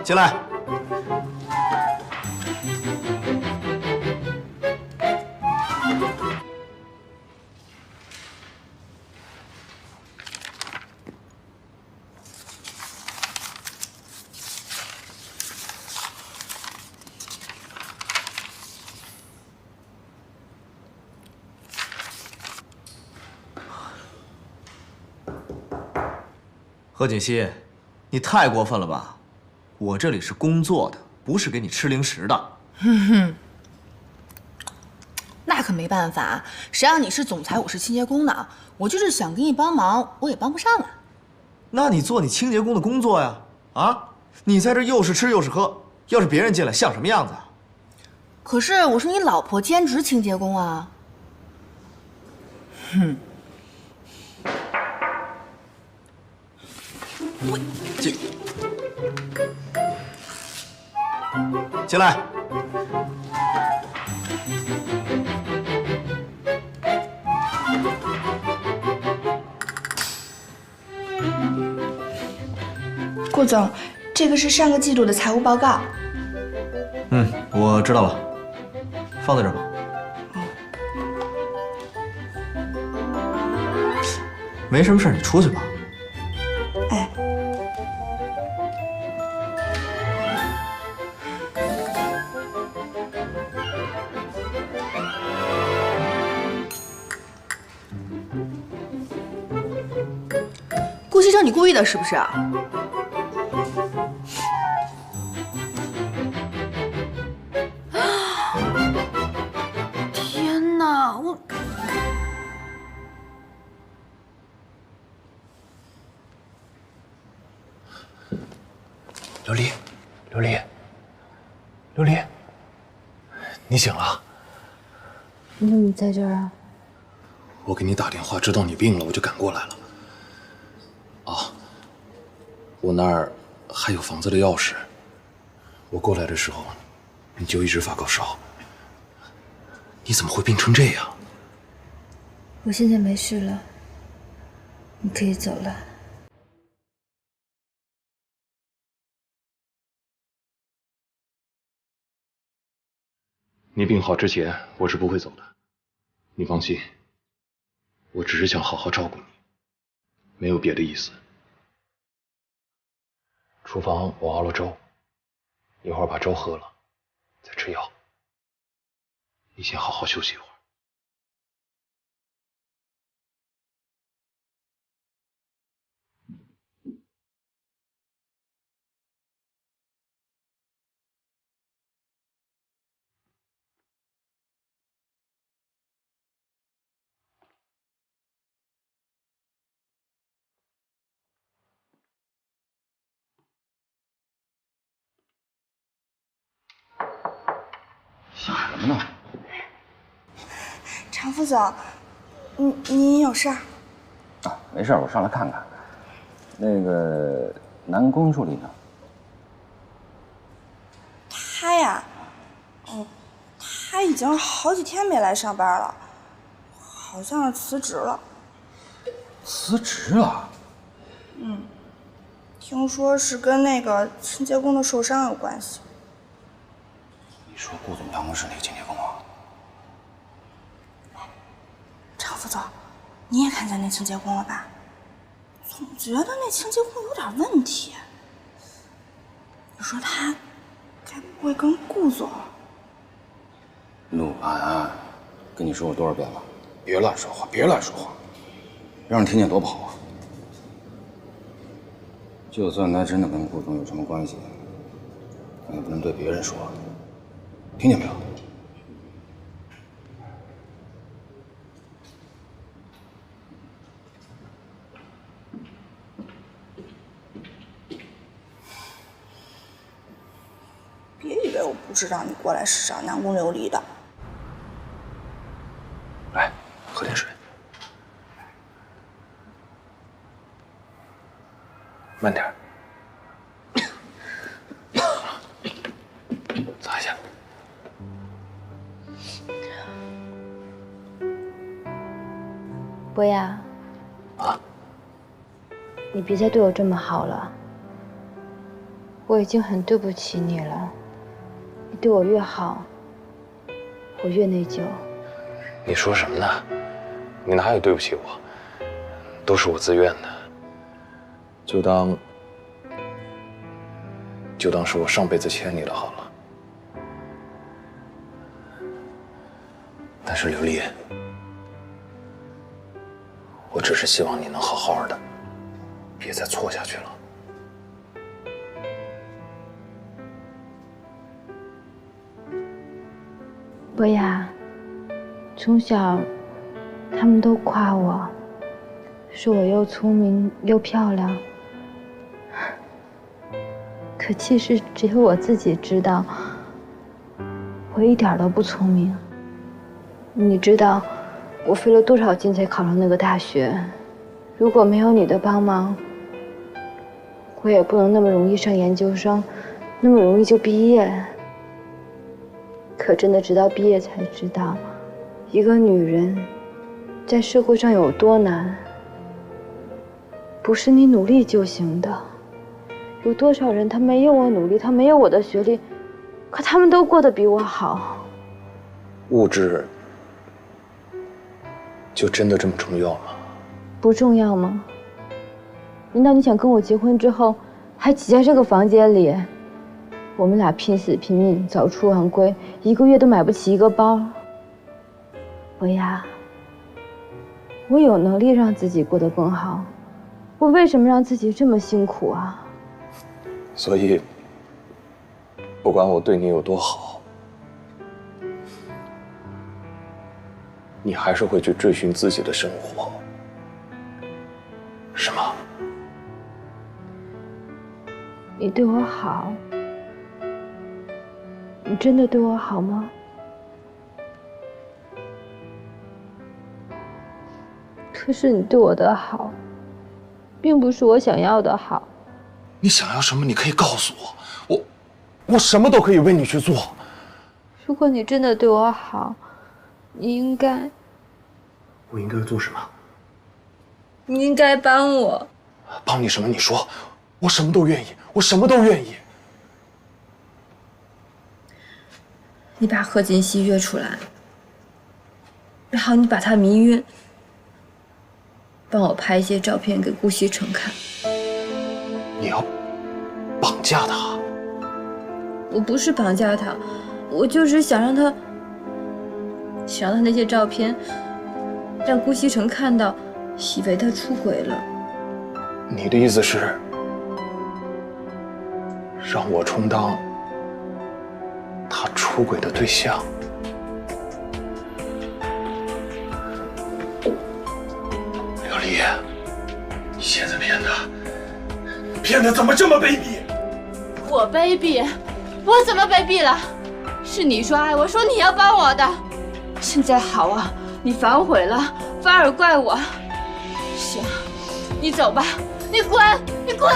进来。何锦溪，你太过分了吧！我这里是工作的，不是给你吃零食的。那可没办法，谁让你是总裁，我是清洁工呢？我就是想给你帮忙，我也帮不上啊。那你做你清洁工的工作呀！啊，你在这又是吃又是喝，要是别人进来像什么样子啊？可是我是你老婆，兼职清洁工啊。进来。顾总，这个是上个季度的财务报告。我知道了，放在这儿吧。没什么事，你出去吧。哎，顾先生，你故意的是不是？天哪，我。琉璃，琉璃，琉璃，你醒了？你怎么在这儿啊？我给你打电话，知道你病了，我就赶过来了。啊，我那儿还有房子的钥匙。我过来的时候，你就一直发高烧。你怎么会病成这样？我现在没事了，你可以走了。你病好之前，我是不会走的。你放心，我只是想好好照顾你，没有别的意思。厨房我熬了粥，一会儿把粥喝了，再吃药。你先好好休息一会儿。想什么呢？常副总，您有事儿？啊，没事，我上来看看。那个男公助理呢？他呀，他已经好几天没来上班了，好像是辞职了。辞职了？听说是跟那个清洁工的受伤有关系。你说顾总办公室那个清洁工啊？常副总，你也看见那清洁工了吧？总觉得那清洁工有点问题。你说他该不会跟顾总？陆安，跟你说过多少遍了，别乱说话，别乱说话，让人听见多不好啊！就算他真的跟顾总有什么关系，那也不能对别人说，听见没有？别以为我不知道你过来是找南宫琉璃的。来，喝点水。慢点。擦一下。博雅，啊？你别再对我这么好了，我已经很对不起你了。你对我越好，我越内疚。你说什么呢？你哪有对不起我？都是我自愿的。就当是我上辈子欠你的好了。但是琉璃，我只是希望你能好好的，别再错下去了。伯雅，从小他们都夸我，说我又聪明又漂亮。可其实只有我自己知道，我一点都不聪明。你知道我费了多少劲才考上那个大学？如果没有你的帮忙，我也不能那么容易上研究生，那么容易就毕业。可真的直到毕业才知道，一个女人在社会上有多难，不是你努力就行的。有多少人他没有我努力，他没有我的学历，可他们都过得比我好。物质就真的这么重要吗？不重要吗？难道你想跟我结婚之后还挤在这个房间里，我们俩拼死拼命早出晚归，一个月都买不起一个包？伯雅，我有能力让自己过得更好，我为什么让自己这么辛苦啊？所以，不管我对你有多好，你还是会去追寻自己的生活，是吗？你对我好，你真的对我好吗？可是你对我的好，并不是我想要的好。你想要什么？你可以告诉我，我什么都可以为你去做。如果你真的对我好，你应该……我应该做什么？你应该帮我。帮你什么？你说，我什么都愿意，我什么都愿意。你把贺锦熙约出来，然后你把他迷晕，帮我拍一些照片给顾西城看。你要绑架他？我不是绑架他，我就是想让他那些照片让顾西城看到，以为他出轨了。你的意思是让我充当他出轨的对象？刘丽，你现在骗得怎么这么卑鄙？我卑鄙？我怎么卑鄙了？是你说爱我，说你要帮我的。现在好啊，你反悔了，反而怪我。行，你走吧，你滚，你滚！